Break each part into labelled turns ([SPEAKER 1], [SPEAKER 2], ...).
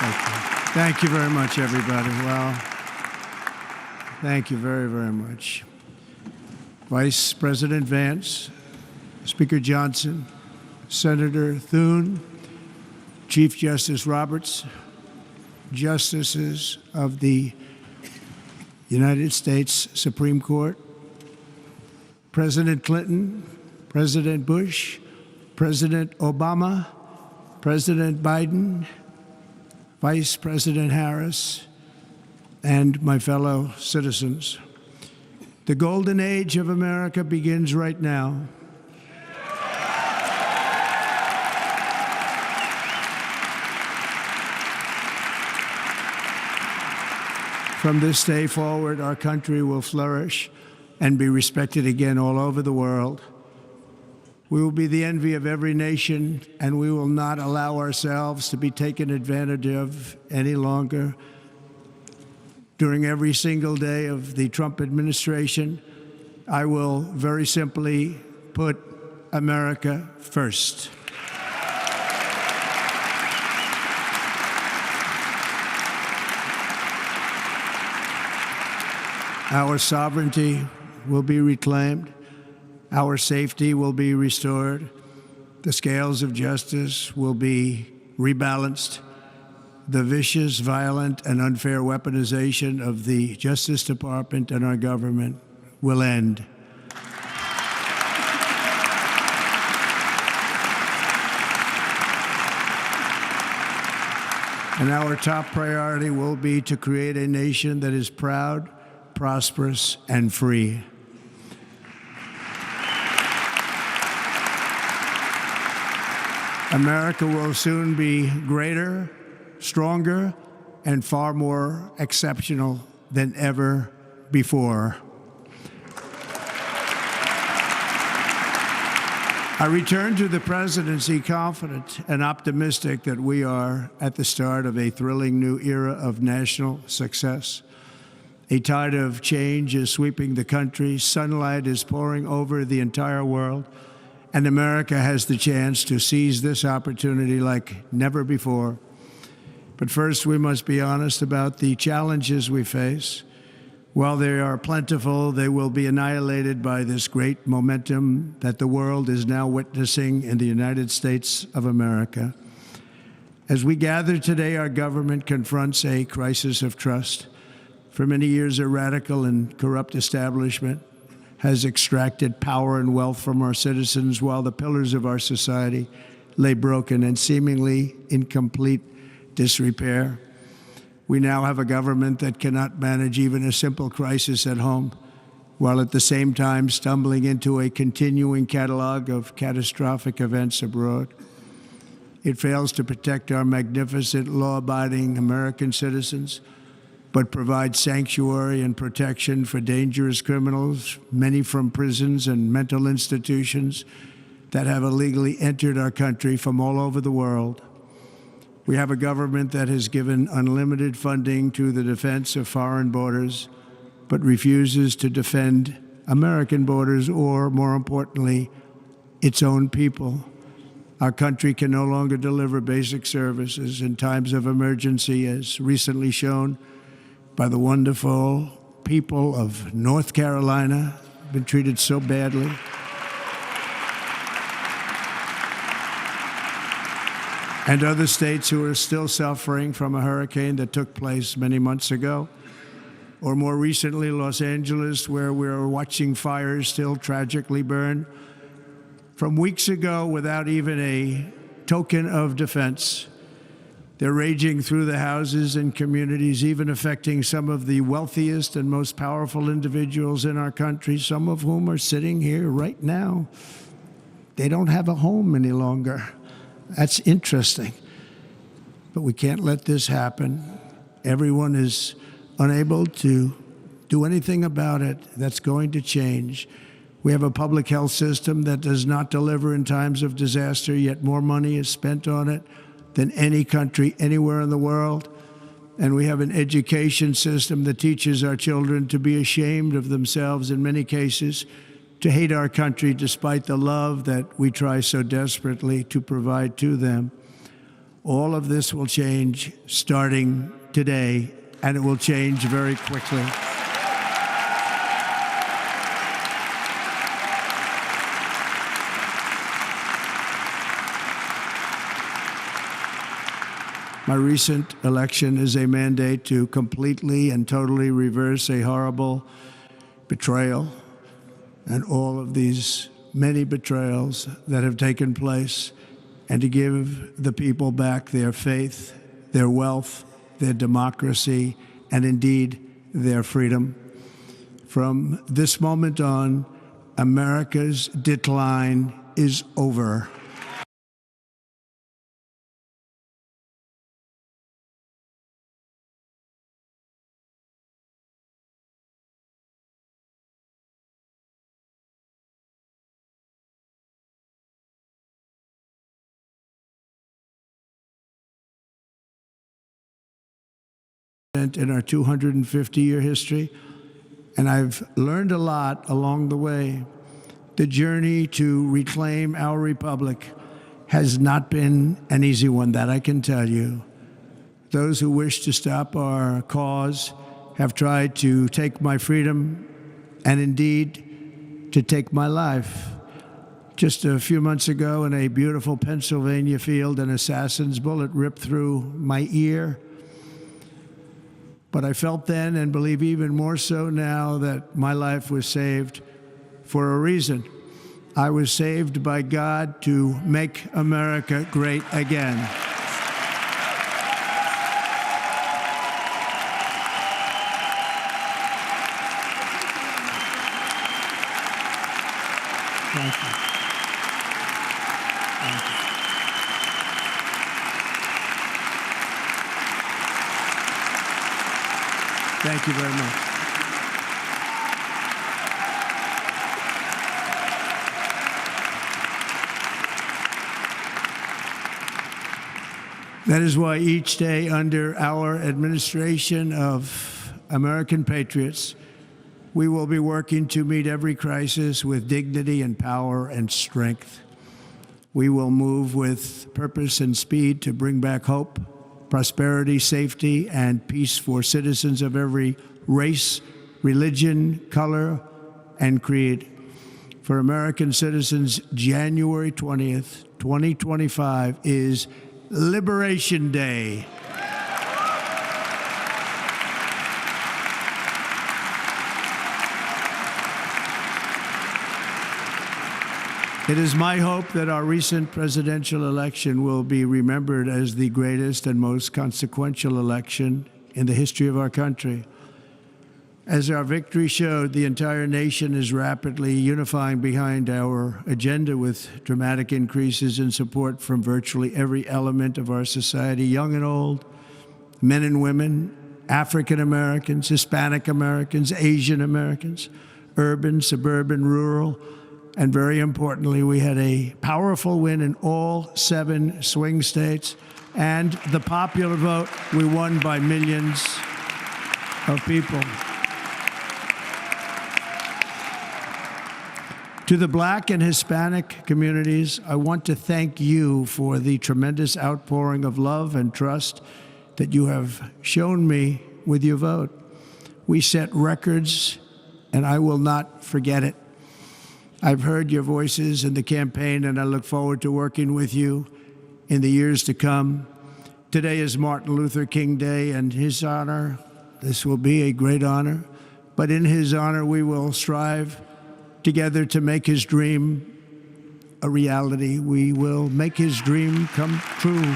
[SPEAKER 1] Thank you very much, everybody. Well, thank you very, very much. Vice President Vance, Speaker Johnson, Senator Thune, Chief Justice Roberts, Justices of the United States Supreme Court, President Clinton, President Bush, President Obama, President Biden, Vice President Harris, and my fellow citizens. The golden age of America begins right now. From this day forward, our country will flourish and be respected again all over the world. We will be the envy of every nation, and we will not allow ourselves to be taken advantage of any longer. During every single day of the Trump administration, I will very simply put America first. Our sovereignty will be reclaimed. Our safety will be restored. The scales of justice will be rebalanced. The vicious, violent, and unfair weaponization of the Justice Department and our government will end. And our top priority will be to create a nation that is proud, prosperous, and free. America will soon be greater, stronger, and far more exceptional than ever before. I return to the presidency confident and optimistic that we are at the start of a thrilling new era of national success. A tide of change is sweeping the country. Sunlight is pouring over the entire world. And America has the chance to seize this opportunity like never before. But first, we must be honest about the challenges we face. While they are plentiful, they will be annihilated by this great momentum that the world is now witnessing in the United States of America. As we gather today, our government confronts a crisis of trust. For many years, a radical and corrupt establishment has extracted power and wealth from our citizens while the pillars of our society lay broken and seemingly in complete disrepair. We now have a government that cannot manage even a simple crisis at home, while at the same time stumbling into a continuing catalog of catastrophic events abroad. It fails to protect our magnificent, law-abiding American citizens, but provides sanctuary and protection for dangerous criminals, many from prisons and mental institutions that have illegally entered our country from all over the world. We have a government that has given unlimited funding to the defense of foreign borders, but refuses to defend American borders or, more importantly, its own people. Our country can no longer deliver basic services in times of emergency, as recently shown by the wonderful people of North Carolina, been treated so badly. And other states who are still suffering from a hurricane that took place many months ago. Or more recently, Los Angeles, where we're watching fires still tragically burn from weeks ago without even a token of defense. They're raging through the houses and communities, even affecting some of the wealthiest and most powerful individuals in our country, some of whom are sitting here right now. They don't have a home any longer. That's interesting. But we can't let this happen. Everyone is unable to do anything about it. That's going to change. We have a public health system that does not deliver in times of disaster, yet more money is spent on it than any country anywhere in the world. And we have an education system that teaches our children to be ashamed of themselves in many cases, to hate our country despite the love that we try so desperately to provide to them. All of this will change starting today, and it will change very quickly. My recent election is a mandate to completely and totally reverse a horrible betrayal and all of these many betrayals that have taken place, and to give the people back their faith, their wealth, their democracy, and indeed their freedom. From this moment on, America's decline is over. In our 250-year history, and I've learned a lot along the way. The journey to reclaim our republic has not been an easy one, that I can tell you. Those who wish to stop our cause have tried to take my freedom and indeed to take my life. Just a few months ago in a beautiful Pennsylvania field, an assassin's bullet ripped through my ear. But I felt then, and believe even more so now, that my life was saved for a reason. I was saved by God to make America great again. Thank you. Thank you. Thank you very much. That is why each day under our administration of American patriots, we will be working to meet every crisis with dignity and power and strength. We will move with purpose and speed to bring back hope, prosperity, safety, and peace for citizens of every race, religion, color, and creed. For American citizens, January 20th, 2025 is Liberation Day. It is my hope that our recent presidential election will be remembered as the greatest and most consequential election in the history of our country. As our victory showed, the entire nation is rapidly unifying behind our agenda with dramatic increases in support from virtually every element of our society, young and old, men and women, African Americans, Hispanic Americans, Asian Americans, urban, suburban, rural. And very importantly, we had a powerful win in all 7 swing states. And the popular vote, we won by millions of people. To the Black and Hispanic communities, I want to thank you for the tremendous outpouring of love and trust that you have shown me with your vote. We set records, and I will not forget it. I've heard your voices in the campaign, and I look forward to working with you in the years to come. Today is Martin Luther King Day, and his honor, this will be a great honor, but in his honor, we will strive together to make his dream a reality. We will make his dream come true.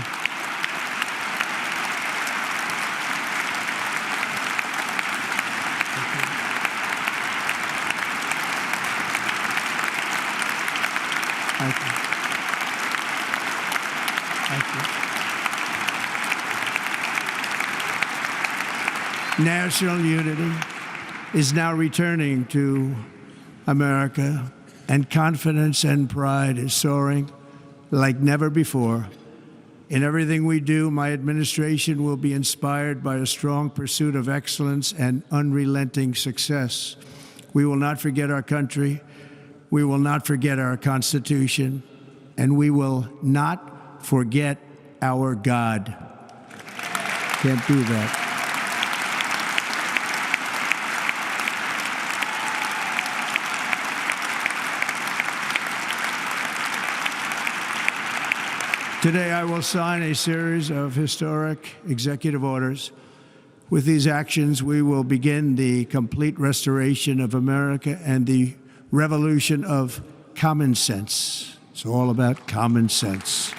[SPEAKER 1] Thank you. Thank you. National unity is now returning to America, and confidence and pride is soaring like never before. In everything we do, my administration will be inspired by a strong pursuit of excellence and unrelenting success. We will not forget our country. We will not forget our Constitution, and we will not forget our God. Can't do that. Today, I will sign a series of historic executive orders. With these actions, we will begin the complete restoration of America and the revolution of common sense. It's all about common sense.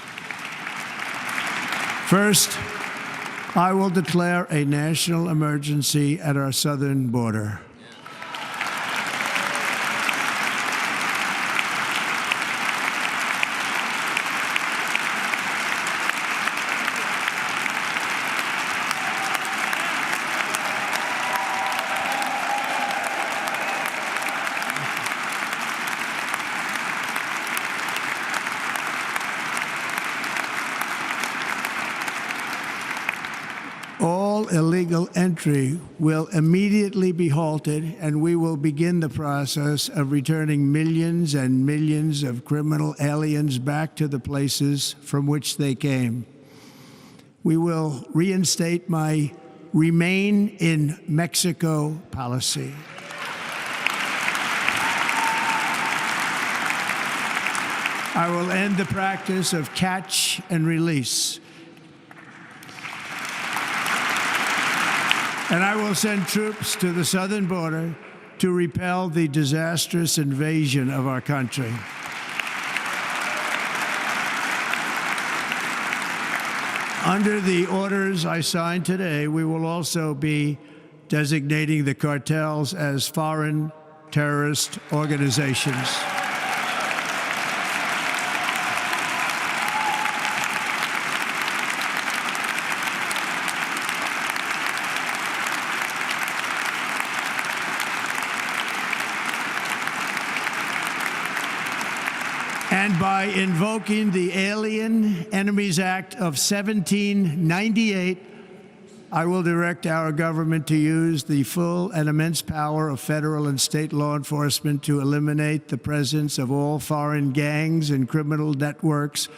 [SPEAKER 1] First, I will declare a national emergency at our southern border. All illegal entry will immediately be halted, and we will begin the process of returning millions and millions of criminal aliens back to the places from which they came. We will reinstate my Remain in Mexico policy. I will end the practice of catch and release. And I will send troops to the southern border to repel the disastrous invasion of our country. Under the orders I signed today, we will also be designating the cartels as foreign terrorist organizations. And by invoking the Alien Enemies Act of 1798, I will direct our government to use the full and immense power of federal and state law enforcement to eliminate the presence of all foreign gangs and criminal networks,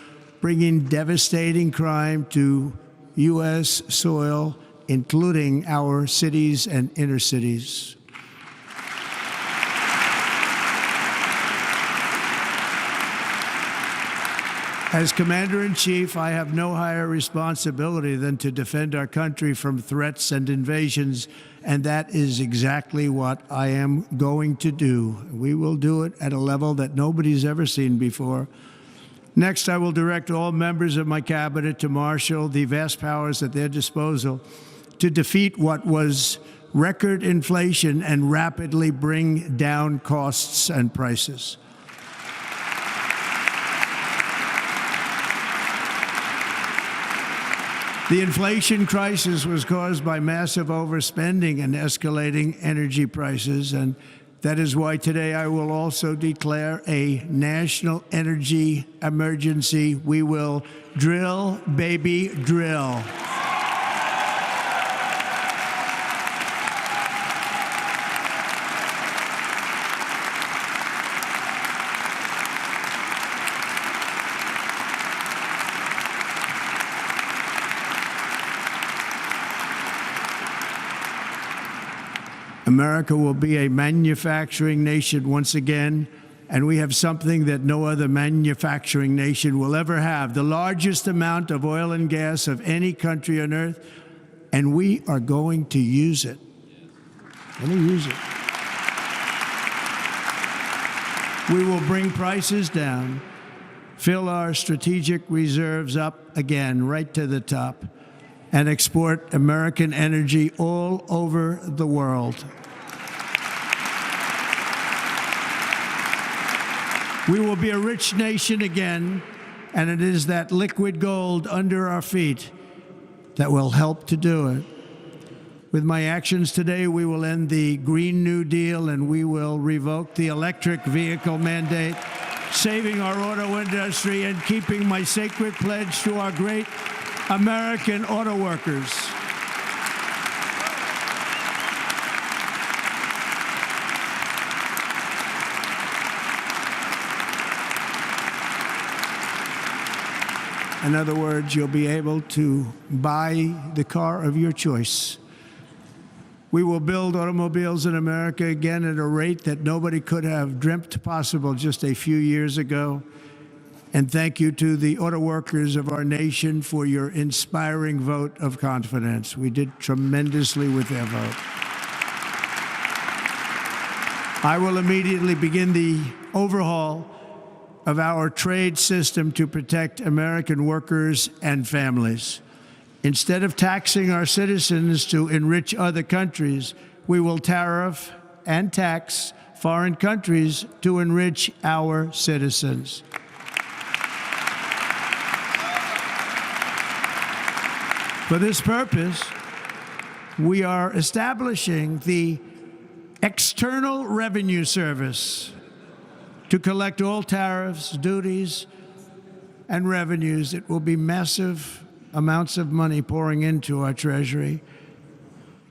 [SPEAKER 1] bringing devastating crime to U.S. soil, including our cities and inner cities. As Commander-in-Chief, I have no higher responsibility than to defend our country from threats and invasions, and that is exactly what I am going to do. We will do it at a level that nobody's ever seen before. Next, I will direct all members of my cabinet to marshal the vast powers at their disposal to defeat what was record inflation and rapidly bring down costs and prices. The inflation crisis was caused by massive overspending and escalating energy prices, and that is why today I will also declare a national energy emergency. We will drill, baby, drill. America will be a manufacturing nation once again, and we have something that no other manufacturing nation will ever have, the largest amount of oil and gas of any country on earth, and we are going to use it. We're going to use it. We will bring prices down, fill our strategic reserves up again, right to the top, and export American energy all over the world. We will be a rich nation again, and it is that liquid gold under our feet that will help to do it. With my actions today, we will end the Green New Deal, and we will revoke the electric vehicle mandate, saving our auto industry and keeping my sacred pledge to our great American auto workers. In other words, you'll be able to buy the car of your choice. We will build automobiles in America again at a rate that nobody could have dreamt possible just a few years ago. And thank you to the auto workers of our nation for your inspiring vote of confidence. We did tremendously with their vote. I will immediately begin the overhaul of our trade system to protect American workers and families. Instead of taxing our citizens to enrich other countries, we will tariff and tax foreign countries to enrich our citizens. For this purpose, we are establishing the External Revenue Service to collect all tariffs, duties, and revenues. It will be massive amounts of money pouring into our treasury,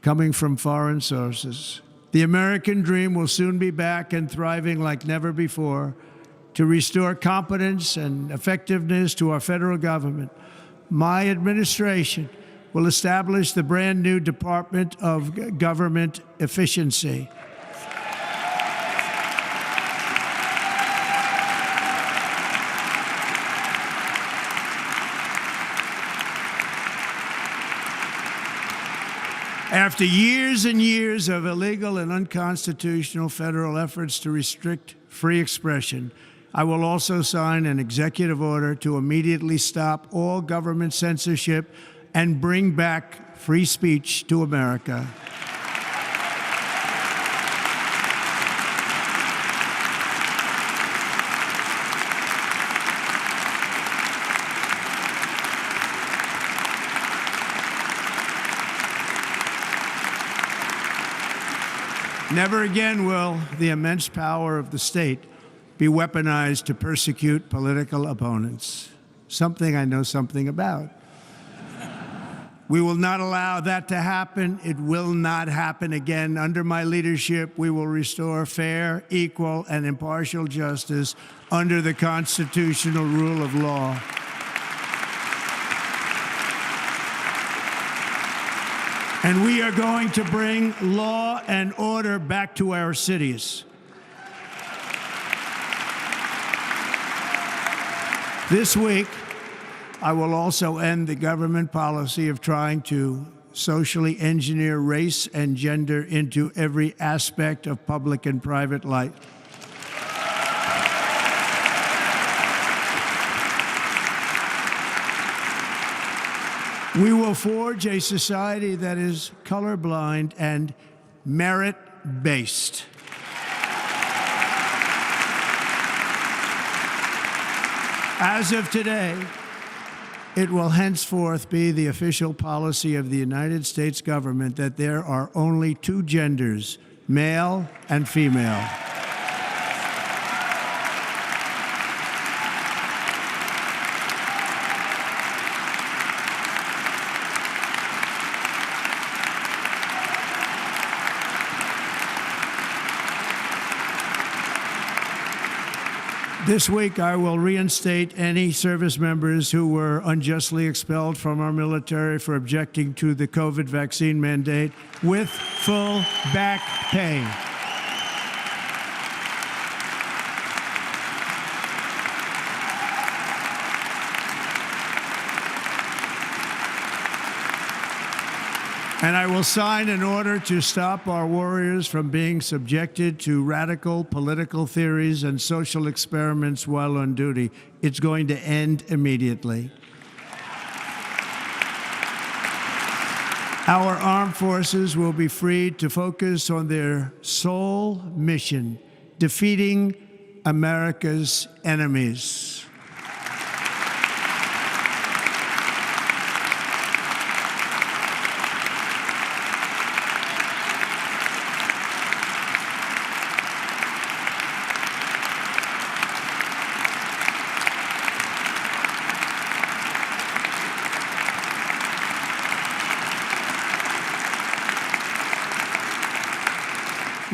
[SPEAKER 1] coming from foreign sources. The American dream will soon be back and thriving like never before to restore competence and effectiveness to our federal government. My administration will establish the brand new Department of Government Efficiency. After years and years of illegal and unconstitutional federal efforts to restrict free expression, I will also sign an executive order to immediately stop all government censorship and bring back free speech to America. Never again will the immense power of the state be weaponized to persecute political opponents, something I know something about. We will not allow that to happen. It will not happen again. Under my leadership, we will restore fair, equal, and impartial justice under the constitutional rule of law. And we are going to bring law and order back to our cities. This week, I will also end the government policy of trying to socially engineer race and gender into every aspect of public and private life. We will forge a society that is colorblind and merit-based. As of today, it will henceforth be the official policy of the United States government that there are only two genders, male and female. This week, I will reinstate any service members who were unjustly expelled from our military for objecting to the COVID vaccine mandate with full back pay. And I will sign an order to stop our warriors from being subjected to radical political theories and social experiments while on duty. It's going to end immediately. Our armed forces will be freed to focus on their sole mission, defeating America's enemies.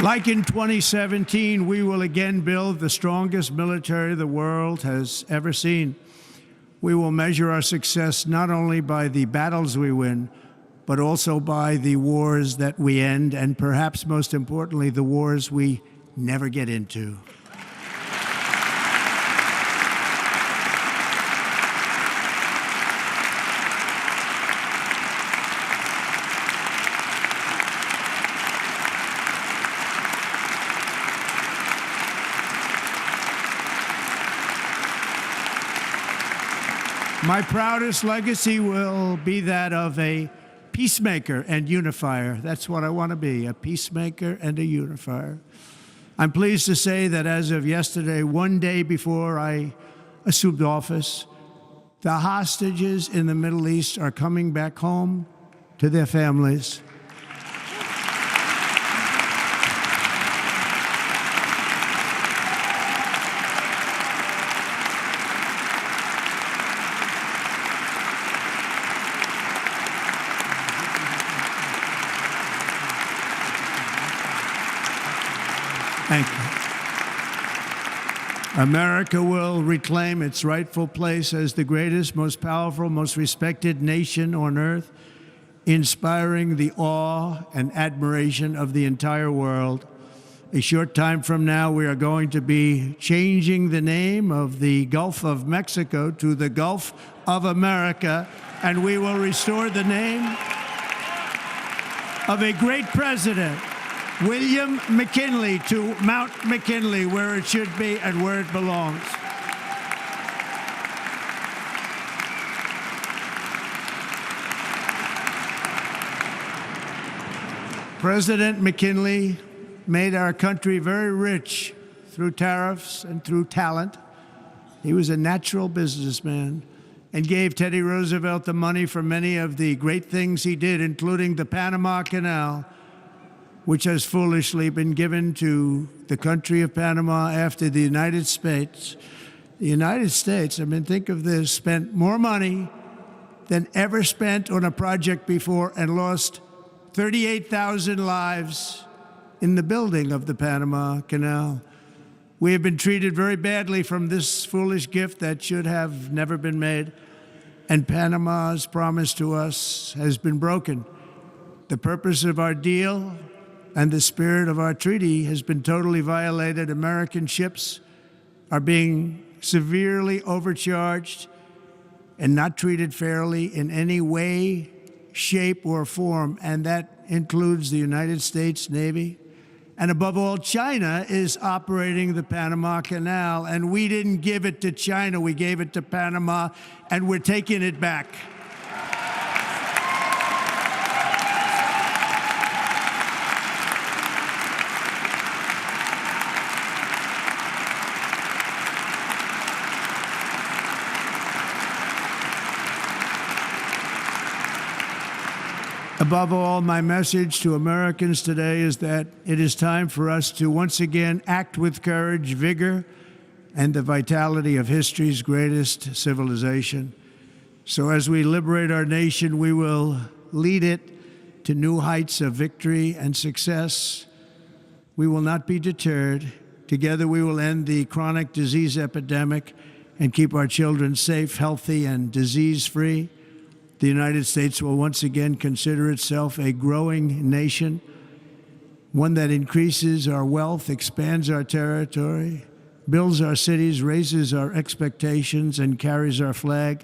[SPEAKER 1] Like in 2017, we will again build the strongest military the world has ever seen. We will measure our success not only by the battles we win, but also by the wars that we end, and perhaps most importantly, the wars we never get into. My proudest legacy will be that of a peacemaker and unifier. That's what I want to be, a peacemaker and a unifier. I'm pleased to say that as of yesterday, one day before I assumed office, the hostages in the Middle East are coming back home to their families. Thank you. America will reclaim its rightful place as the greatest, most powerful, most respected nation on earth, inspiring the awe and admiration of the entire world. A short time from now, we are going to be changing the name of the Gulf of Mexico to the Gulf of America, and we will restore the name of a great president, William McKinley, to Mount McKinley, where it should be and where it belongs. President McKinley made our country very rich through tariffs and through talent. He was a natural businessman and gave Teddy Roosevelt the money for many of the great things he did, including the Panama Canal, which has foolishly been given to the country of Panama after the United States. The United States, I mean, think of this, spent more money than ever spent on a project before and lost 38,000 lives in the building of the Panama Canal. We have been treated very badly from this foolish gift that should have never been made, and Panama's promise to us has been broken. The purpose of our deal and the spirit of our treaty has been totally violated. American ships are being severely overcharged and not treated fairly in any way, shape, or form, and that includes the United States Navy. And above all, China is operating the Panama Canal, and we didn't give it to China, we gave it to Panama, and we're taking it back. Above all, my message to Americans today is that it is time for us to once again act with courage, vigor, and the vitality of history's greatest civilization. So as we liberate our nation, we will lead it to new heights of victory and success. We will not be deterred. Together we will end the chronic disease epidemic and keep our children safe, healthy, and disease-free. The United States will once again consider itself a growing nation, one that increases our wealth, expands our territory, builds our cities, raises our expectations, and carries our flag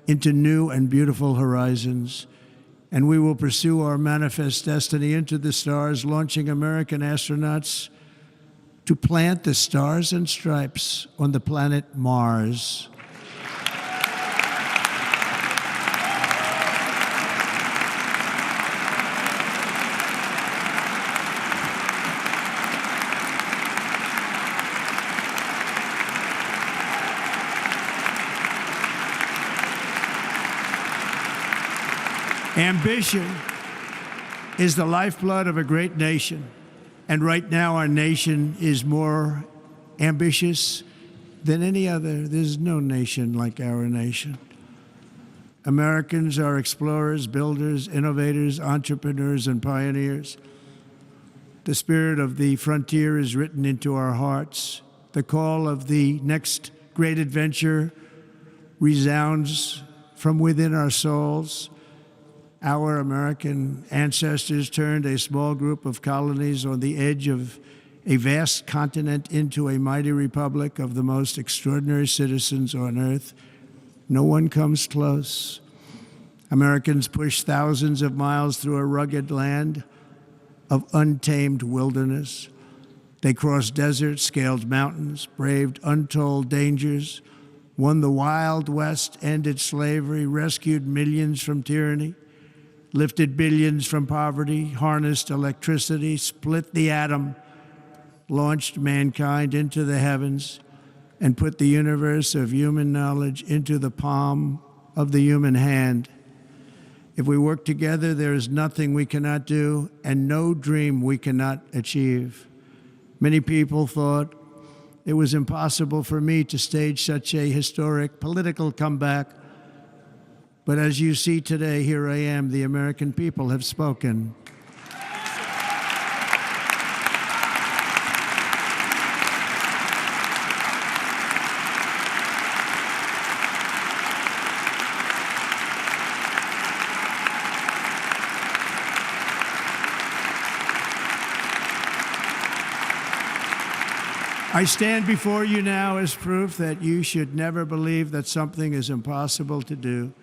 [SPEAKER 1] into new and beautiful horizons. And we will pursue our manifest destiny into the stars, launching American astronauts to plant the stars and stripes on the planet Mars. Ambition is the lifeblood of a great nation, and right now our nation is more ambitious than any other. There's no nation like our nation. Americans are explorers, builders, innovators, entrepreneurs, and pioneers. The spirit of the frontier is written into our hearts. The call of the next great adventure resounds from within our souls. Our American ancestors turned a small group of colonies on the edge of a vast continent into a mighty republic of the most extraordinary citizens on earth. No one comes close. Americans pushed thousands of miles through a rugged land of untamed wilderness. They crossed deserts, scaled mountains, braved untold dangers, won the Wild West, ended slavery, rescued millions from tyranny, lifted billions from poverty, harnessed electricity, split the atom, launched mankind into the heavens, and put the universe of human knowledge into the palm of the human hand. If we work together, there is nothing we cannot do and no dream we cannot achieve. Many people thought it was impossible for me to stage such a historic political comeback. But as you see today, here I am. The American people have spoken. I stand before you now as proof that you should never believe that something is impossible to do.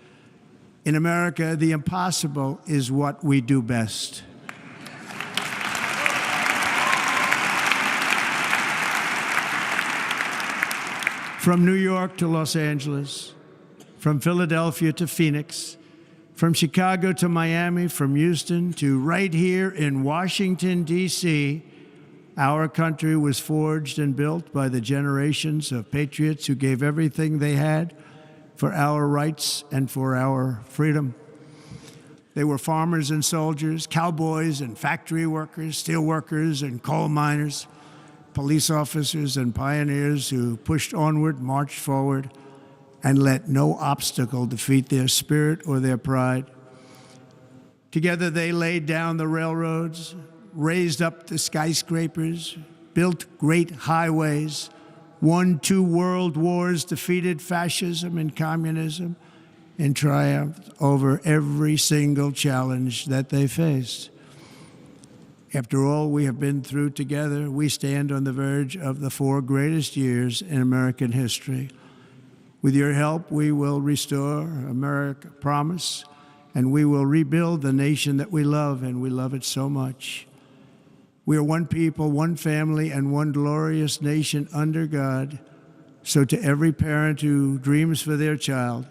[SPEAKER 1] In America, the impossible is what we do best. From New York to Los Angeles, from Philadelphia to Phoenix, from Chicago to Miami, from Houston to right here in Washington, D.C., our country was forged and built by the generations of patriots who gave everything they had for our rights and for our freedom. They were farmers and soldiers, cowboys and factory workers, steel workers and coal miners, police officers and pioneers who pushed onward, marched forward, and let no obstacle defeat their spirit or their pride. Together they laid down the railroads, raised up the skyscrapers, built great highways, won 2 world wars, defeated fascism and communism, and triumphed over every single challenge that they faced. After all we have been through together, we stand on the verge of the 4 greatest years in American history. With your help, we will restore America, promise, and we will rebuild the nation that we love, and we love it so much. We are one people, one family, and one glorious nation under God. So to every parent who dreams for their child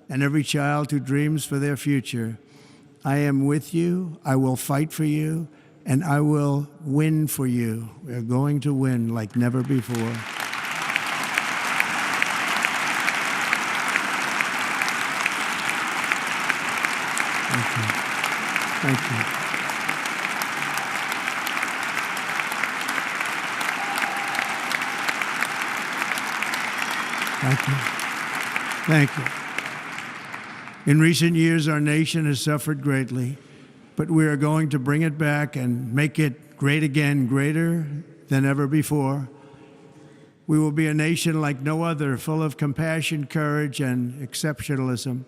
[SPEAKER 1] and every child who dreams for their future, I am with you, I will fight for you, and I will win for you. We are going to win like never before. Thank you. Thank you. Thank you. Thank you. In recent years, our nation has suffered greatly, but we are going to bring it back and make it great again, greater than ever before. We will be a nation like no other, full of compassion, courage, and exceptionalism.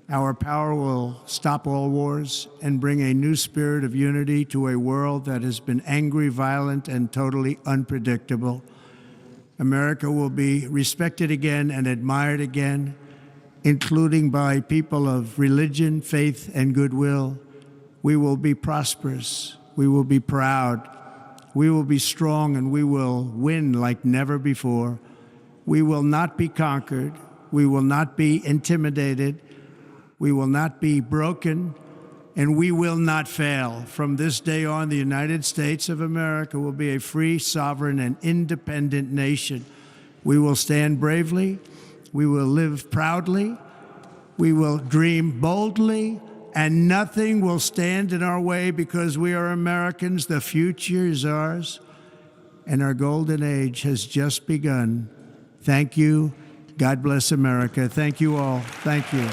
[SPEAKER 1] Our power will stop all wars and bring a new spirit of unity to a world that has been angry, violent, and totally unpredictable. America will be respected again and admired again, including by people of religion, faith, and goodwill. We will be prosperous. We will be proud. We will be strong, and we will win like never before. We will not be conquered. We will not be intimidated. We will not be broken, and we will not fail. From this day on, the United States of America will be a free, sovereign, and independent nation. We will stand bravely. We will live proudly. We will dream boldly, and nothing will stand in our way because we are Americans. The future is ours, and our golden age has just begun. Thank you. God bless America. Thank you all. Thank you.